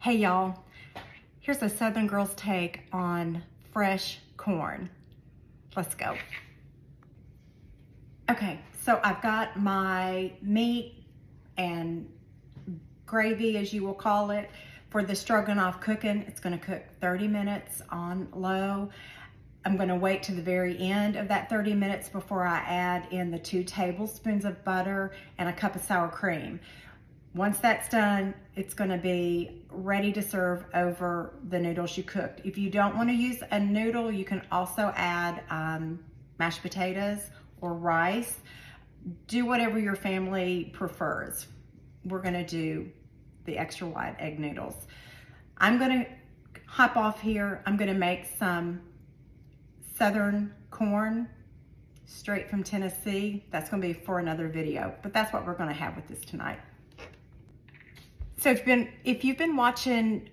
Hey y'all, here's a Southern girl's take on fresh corn. Let's go. Okay, so I've got my meat and gravy, as you will call it, for the stroganoff cooking. It's gonna cook 30 minutes on low. I'm gonna wait to the very end of that 30 minutes before I add in the 2 tablespoons of butter and a cup of sour cream. Once that's done, it's gonna be ready to serve over the noodles you cooked. If you don't wanna use a noodle, you can also add mashed potatoes or rice. Do whatever your family prefers. We're gonna do the extra wide egg noodles. I'm gonna hop off here. I'm gonna make some Southern corn straight from Tennessee. That's gonna be for another video, but that's what we're gonna have with this tonight. So if you've been watching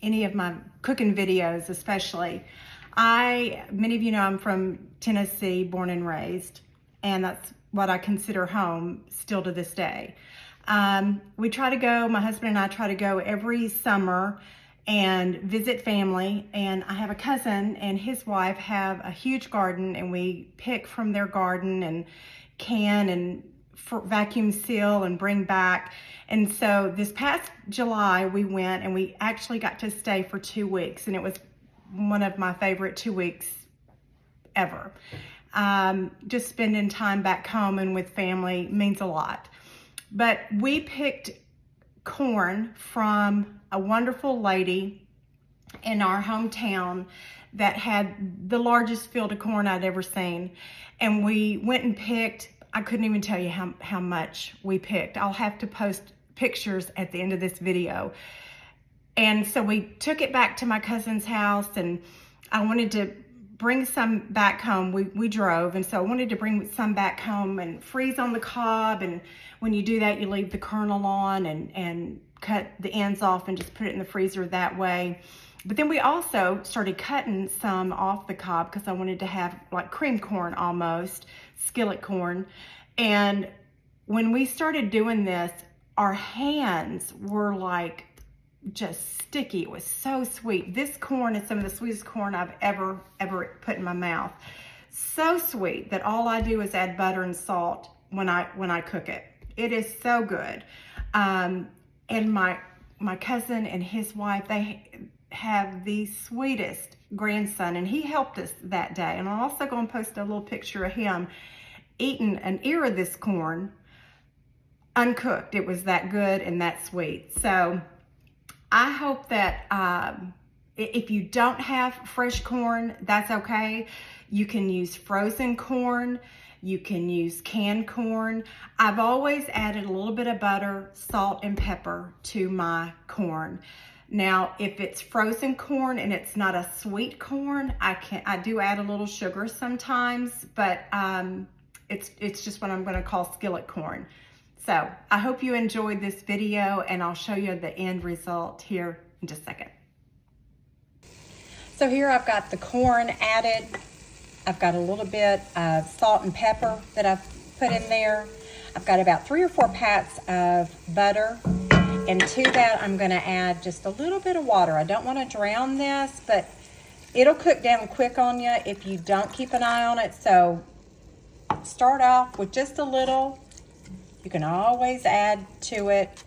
any of my cooking videos, especially, many of you know I'm from Tennessee, born and raised, and that's what I consider home still to this day. We try to go, my husband and I try to go every summer and visit family, and I have a cousin and his wife have a huge garden, and we pick from their garden and can and vacuum seal and bring back. And so this past July we went and we actually got to stay for 2 weeks, and it was one of my favorite 2 weeks ever. Just spending time back home and with family means a lot. But we picked corn from a wonderful lady in our hometown that had the largest field of corn I'd ever seen. And we went and picked, I couldn't even tell you how much we picked. I'll have to post pictures at the end of this video. And so we took it back to my cousin's house, and I wanted to bring some back home. We drove, and so I wanted to bring some back home and freeze on the cob. And when you do that, you leave the kernel on and cut the ends off and just put it in the freezer that way. But then we also started cutting some off the cob because I wanted to have like cream corn almost, skillet corn. And when we started doing this, our hands were like just sticky. It was so sweet. This corn is some of the sweetest corn I've ever put in my mouth. So sweet that all I do is add butter and salt when I cook it. It is so good. And my cousin and his wife, they have the sweetest grandson, and he helped us that day. And I'm also going to post a little picture of him eating an ear of this corn uncooked. It was that good and that sweet. So I hope that if you don't have fresh corn, that's okay. You can use frozen corn. You can use canned corn. I've always added a little bit of butter, salt, and pepper to my corn. Now, if it's frozen corn and it's not a sweet corn, I do add a little sugar sometimes, but it's just what I'm going to call skillet corn. So I hope you enjoyed this video, and I'll show you the end result here in just a second. So here I've got the corn added. I've got a little bit of salt and pepper that I've put in there. I've got about 3 or 4 pats of butter. And to that, I'm gonna add just a little bit of water. I don't wanna drown this, but it'll cook down quick on you if you don't keep an eye on it. So start off with just a little. You can always add to it.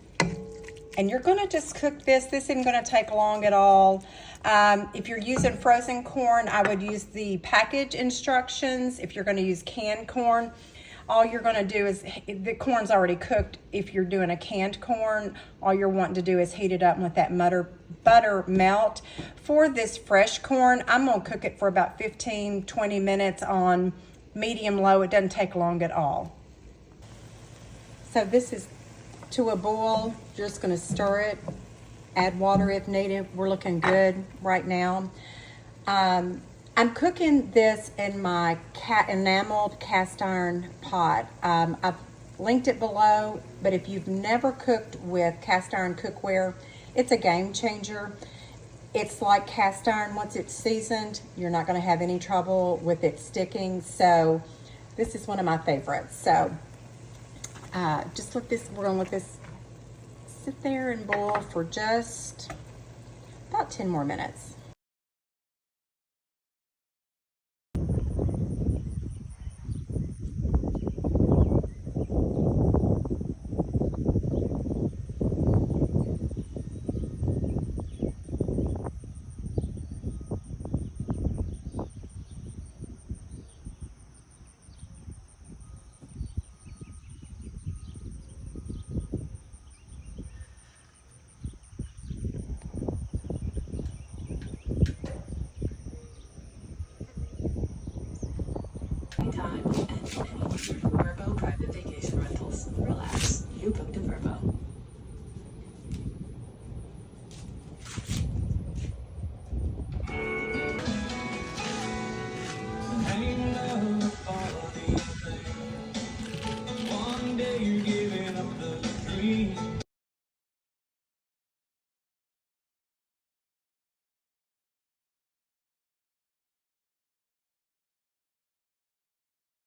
And you're gonna just cook this. This isn't gonna take long at all. If you're using frozen corn, I would use the package instructions. If you're gonna use canned corn, all you're gonna do is, the corn's already cooked. If you're doing a canned corn, all you're wanting to do is heat it up and let that butter melt. For this fresh corn, I'm gonna cook it for about 15-20 minutes on medium low. It doesn't take long at all. So this is to a boil. You're just gonna stir it, add water if needed. We're looking good right now. I'm cooking this in my enameled cast iron pot. I've linked it below, but if you've never cooked with cast iron cookware, it's a game changer. It's like cast iron. Once it's seasoned, you're not gonna have any trouble with it sticking. So this is one of my favorites. So just let this, we're gonna let this sit there and boil for just about 10 more minutes. Anytime and anywhere. Verbo Private Vacation Rentals. Relax. You booked a Verbo.